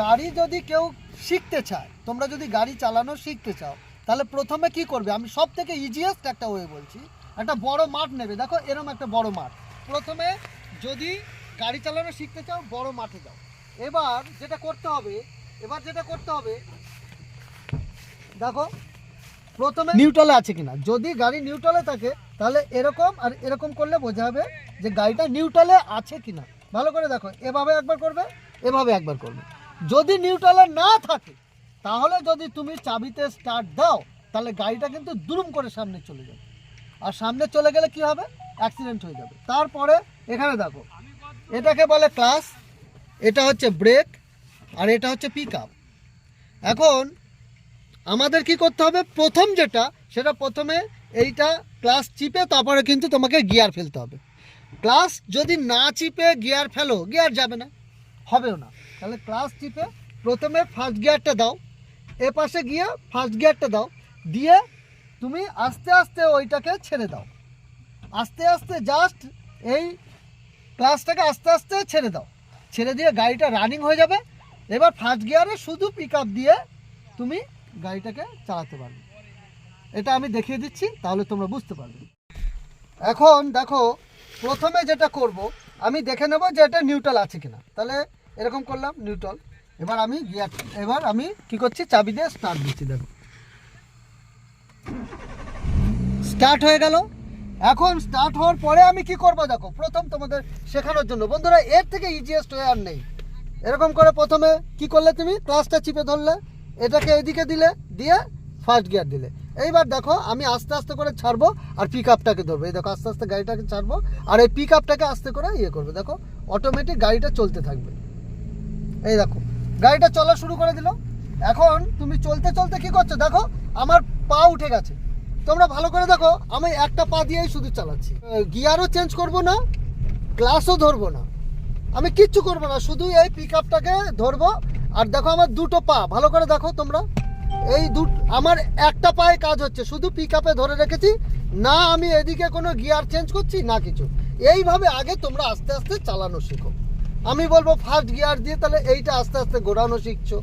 গাড়ি যদি কেউ শিখতে চায়, তোমরা যদি গাড়ি চালানো শিখতে চাও, তাহলে প্রথমে কি করবে, আমি সব থেকে ইজিয়েস্ট একটা ওয়ে বলছি। একটা বড় মাঠ নেবে, দেখো এরকম একটা বড় মাঠ। প্রথমে যদি গাড়ি চালানো শিখতে চাও, বড় মাঠে যাও। এবার যেটা করতে হবে, দেখো প্রথমে নিউট্রালে আছে কিনা। যদি গাড়ি নিউট্রালে থাকে তাহলে এরকম আর এরকম করলে বোঝা যাবে যে গাড়িটা নিউট্রালে আছে কিনা। ভালো করে দেখো, এভাবে একবার করবে, এভাবে একবার করবে। যদি নিউট্রালে না থাকে, তাহলে যদি তুমি চাবিতে স্টার্ট দাও, তাহলে গাড়িটা কিন্তু দুরুম করে সামনে চলে যাবে। আর সামনে চলে গেলে কি হবে, অ্যাক্সিডেন্ট হয়ে যাবে। তারপরে এখানে দেখো, এটাকে বলে ক্লাচ, এটা হচ্ছে ব্রেক, আর এটা হচ্ছে পিক আপ। এখন আমাদের কি করতে হবে, প্রথম যেটা, সেটা প্রথমে এইটা ক্লাচ চিপে তারপরে কিন্তু তোমাকে গিয়ার ফেলতে হবে। ক্লাচ যদি না চিপে গিয়ার ফেলো, গিয়ার যাবে না, হবেও না। তাহলে ক্লাচ চিপে প্রথমে ফার্স্ট গিয়ারটা দাও, এ পাশে গিয়ে ফার্স্ট গিয়ারটা দাও, দিয়ে তুমি আস্তে আস্তে ওইটাকে ছেড়ে দাও। আস্তে আস্তে জাস্ট এই ক্লাচটাকে আস্তে আস্তে ছেড়ে দাও, ছেড়ে দিয়ে গাড়িটা রানিং হয়ে যাবে। এবার ফার্স্ট গিয়ারে শুধু পিক আপ দিয়ে তুমি গাড়িটাকে চালাতে পারবে। এটা আমি দেখিয়ে দিচ্ছি, তাহলে তোমরা বুঝতে পারবে। এখন দেখো, প্রথমে যেটা করব, আমি দেখে নেব যে এটা নিউট্রাল আছে কিনা। তাহলে এরকম করলাম, নিউট্রাল। এবার আমি কি করছি, চাবি দিয়ে স্টার্ট দিচ্ছি। দেখো স্টার্ট হয়ে গেল। এখন স্টার্ট হওয়ার পরে আমি কি করব, দেখো প্রথম তোমাদের শেখানোর জন্য বন্ধুরা, এর থেকে ইজিয়েস্ট ওয়ে আর নেই। এরকম করে প্রথমে কি করলে, তুমি ক্লাচটা চিপে ধরলে, এটাকে এদিকে দিলে, দিয়ে ফার্স্ট গিয়ার দিলে। এইবার দেখো আমি আস্তে আস্তে করে ছাড়বো আর পিক আপটাকে ধরবো। এই দেখো আস্তে আস্তে গাড়িটাকে ছাড়বো আর এই পিক আপটাকে আস্তে করে ইয়ে করবে। দেখো অটোমেটিক গাড়িটা চলতে থাকবে। এই দেখো গাড়িটা চলা শুরু করে দিল। এখন তুমি চলতে চলতে কি করছো, দেখো আমার পা উঠে গেছে। তোমরা ভালো করে দেখো, আমি একটা পা দিয়েই শুধু চালাচ্ছি, গিয়ারও চেঞ্জ করবো না, ক্লাচও ধরবো না, আমি কিচ্ছু করবো না, শুধু এই পিক আপটাকে ধরবো। আর দেখো আমার দুটো পা, ভালো করে দেখো তোমরা, এই আমার একটা পায়ে কাজ হচ্ছে, শুধু পিক আপে ধরে রেখেছি, না আমি এদিকে কোনো গিয়ার চেঞ্জ করছি না কিছু। এইভাবে আগে তোমরা আস্তে আস্তে চালানো শেখো। আমি বলবো ফার্স্ট গিয়ার দিয়ে, তাহলে এইটা আস্তে আস্তে ঘোরানো শিখছো,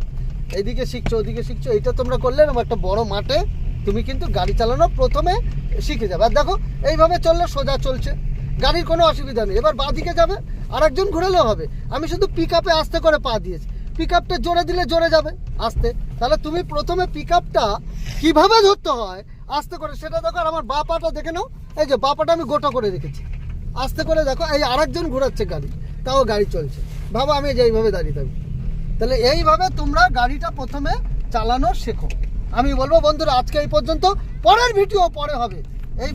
এইদিকে শিখছো, ওদিকে শিখছো। এইটা তোমরা করলে একটা বড় মাঠে তুমি কিন্তু গাড়ি চালানো প্রথমে শিখে যাবে। আর দেখো এইভাবে চললে সোজা চলছে, গাড়ির কোনো অসুবিধা নেই। এবার বাঁদিকে যাবে, আরেকজন ঘুরেলেও হবে। আমি শুধু পিক আপে আস্তে করে পা দিয়েছি, পিক আপটা জোরে দিলে জোরে যাবে আস্তে। তাহলে তুমি প্রথমে পিক আপটা কীভাবে ধরতে হয় আস্তে করে সেটা দেখো। আর আমার বাঁ পাটা দেখে নাও, এই যে বাঁ পাটা আমি গোটা করে রেখেছি, আস্তে করে দেখো। এই আরেকজন ঘোরাচ্ছে গাড়ি, তাও গাড়ি চলছে। ভাবো আমি যে এইভাবে দাঁড়িয়ে থাকি। তাহলে এইভাবে তোমরা গাড়িটা প্রথমে চালানো শেখো। আমি বলবো বন্ধুরা আজকে এই পর্যন্ত, পরের ভিডিও পরে হবে। এই